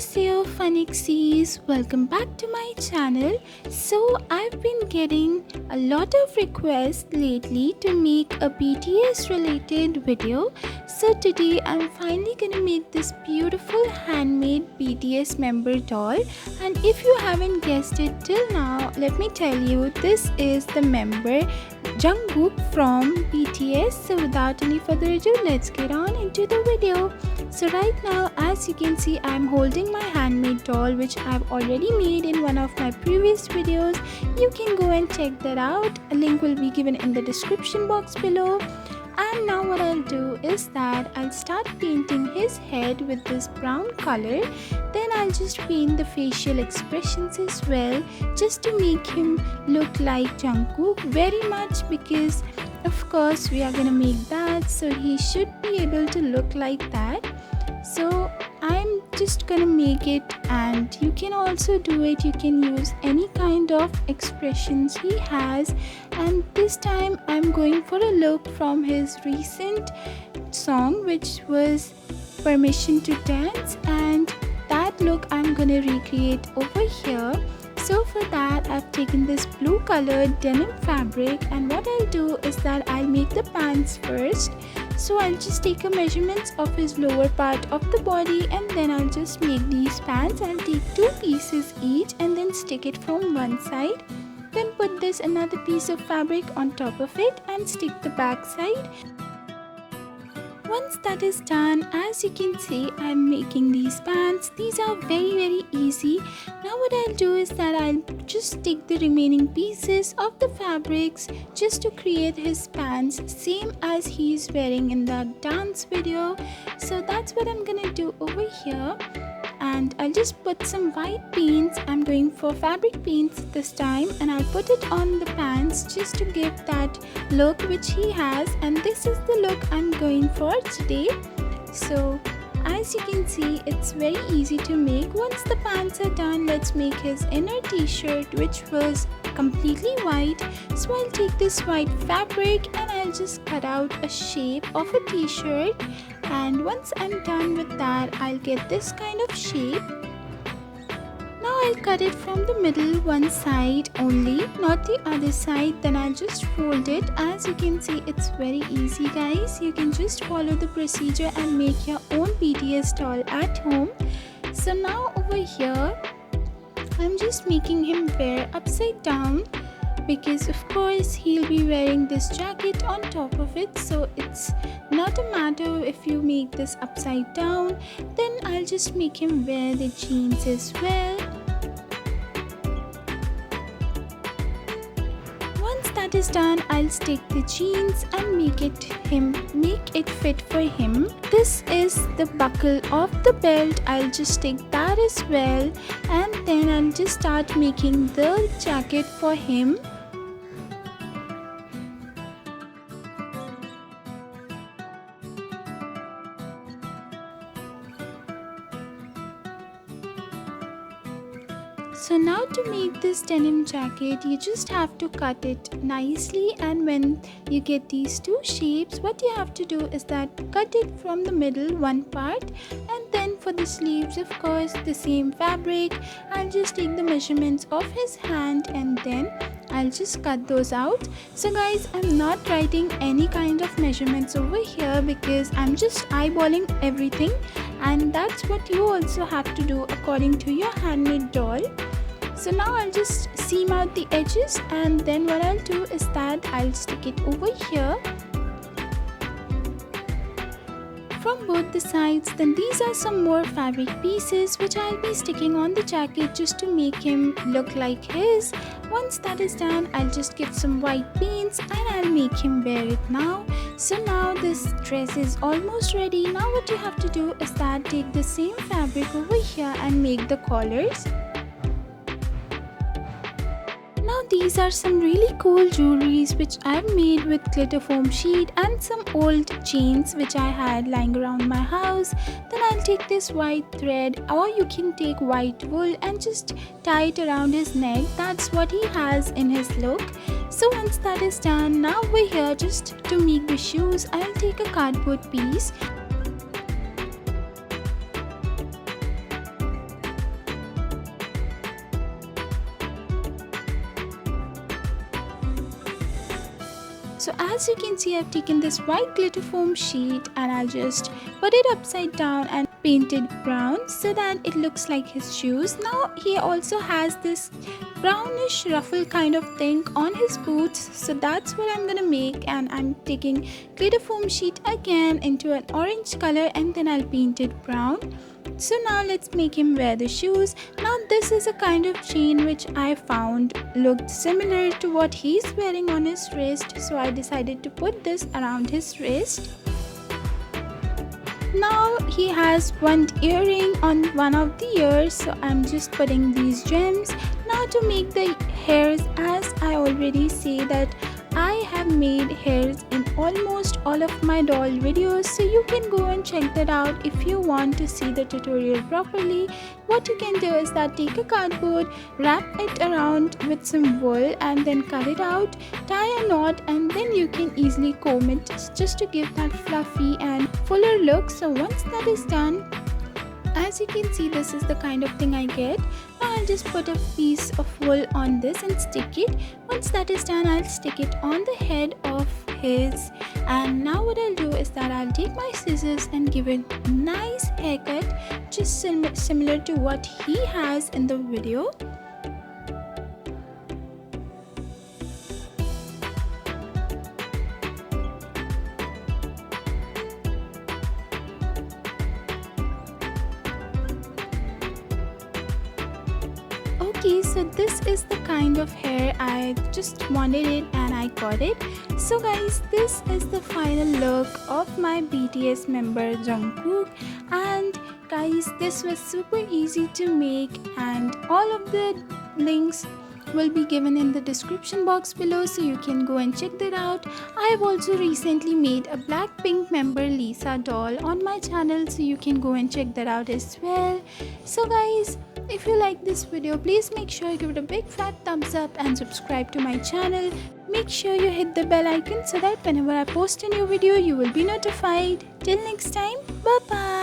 Annyeonghaseyo FunXies, welcome back to my channel. So I've been getting a lot of requests lately to make a BTS related video. So today I'm finally gonna make this beautiful handmade BTS member doll, and if you haven't guessed it till now, let me tell you, this is the member Jungkook from BTS. So without any further ado, let's get on into the video. So right now, as you can see, I'm holding my handmade doll which I've already made in one of my previous videos. You can go and check that out. A link will be given in the description box below. And now what I'll do is that I'll start painting his head with this brown color. Then I'll just paint the facial expressions as well, just to make him look like Jungkook very much, because of course we are gonna make that, so he should be able to look like that. So I'm just gonna make it, and you can also do it. You can use any kind of expressions he has, and this time I'm going for a look from his recent song, which was Permission to Dance, and that look I'm gonna recreate over here. So for that, I've taken this blue colored denim fabric, and what I'll do is that I'll make the pants first. So I'll just take a measurements of his lower part of the body, and then I'll just make these pants. I'll take two pieces each and then stick it from one side. Then put this another piece of fabric on top of it and stick the back side. Once that is done, as you can see, I'm making these pants. These are very easy. Now what I'll do is that I'll just take the remaining pieces of the fabrics just to create his pants, same as he's wearing in that dance video. So that's what I'm gonna do over here. And I'll just put some white paints. I'm going for fabric paints this time, and I'll put it on the pants just to give that look which he has, and this is the look I'm going for today. So as you can see, it's very easy to make. Once the pants are done, let's make his inner t-shirt, which was completely white. So I'll take this white fabric and I'll just cut out a shape of a t-shirt, and once I'm done with that, I'll get this kind of shape. Now I'll cut it from the middle, one side only, not the other side. Then I'll just fold it. As you can see, it's very easy, guys. You can just follow the procedure and make your own BTS doll at home. So now over here, I'm just making him wear upside down, because of course he'll be wearing this jacket on top of it, so it's not a matter if you make this upside down. Then I'll just make him wear the jeans as well. Once that is done, I'll stick the jeans and make it fit for him. This is the buckle of the belt. I'll just stick that as well, and then I'll just start making the jacket for him. So now to make this denim jacket, you just have to cut it nicely, and when you get these two shapes, what you have to do is that cut it from the middle, one part, and then for the sleeves, of course, the same fabric. I'll just take the measurements of his hand and then I'll just cut those out. So guys, I'm not writing any kind of measurements over here because I'm just eyeballing everything, and that's what you also have to do according to your handmade doll. So now I'll just seam out the edges, and then what I'll do is that I'll stick it over here from both the sides. Then these are some more fabric pieces which I'll be sticking on the jacket just to make him look like his. Once that is done, I'll just get some white paints and I'll make him wear it now. So now this dress is almost ready. Now what you have to do is that take the same fabric over here and make the collars. Now these are some really cool jewelries which I've made with glitter foam sheet and some old chains which I had lying around my house. Then I'll take this white thread, or you can take white wool, and just tie it around his neck. That's what he has in his look. So once that is done, now over here, just to make the shoes, I'll take a cardboard piece. So as you can see, I've taken this white glitter foam sheet and I'll just put it upside down and paint it brown so that it looks like his shoes. Now he also has this brownish ruffle kind of thing on his boots, so that's what I'm gonna make. And I'm taking glitter foam sheet again into an orange color and then I'll paint it brown. So now let's make him wear the shoes. Now this is a kind of chain which I found looked similar to what he's wearing on his wrist, so I decided to put this around his wrist. Now he has one earring on one of the ears, so I'm just putting these gems. Now to make the hairs, as I already say that I have made hairs in almost all of my doll videos, so you can go and check that out if you want to see the tutorial properly. What you can do is that take a cardboard, wrap it around with some wool and then cut it out, tie a knot, and then you can easily comb it just to give that fluffy and fuller look. So once that is done, as you can see, this is the kind of thing I get. Now I'll just put a piece of wool on this and stick it. Once that is done, I'll stick it on the head of his. And now what I'll do is that I'll take my scissors and give it a nice haircut, just similar to what he has in the video. Okay, so this is the kind of hair I just wanted it and I got it. So guys, this is the final look of my BTS member Jungkook. And guys, this was super easy to make and all of the links will be given in the description box below, so you can go and check that out. I have also recently made a Blackpink member Lisa doll on my channel, so you can go and check that out as well. So guys, if you like this video, please make sure you give it a big fat thumbs up and subscribe to my channel. Make sure you hit the bell icon so that whenever I post a new video, you will be notified. Till next time, bye bye.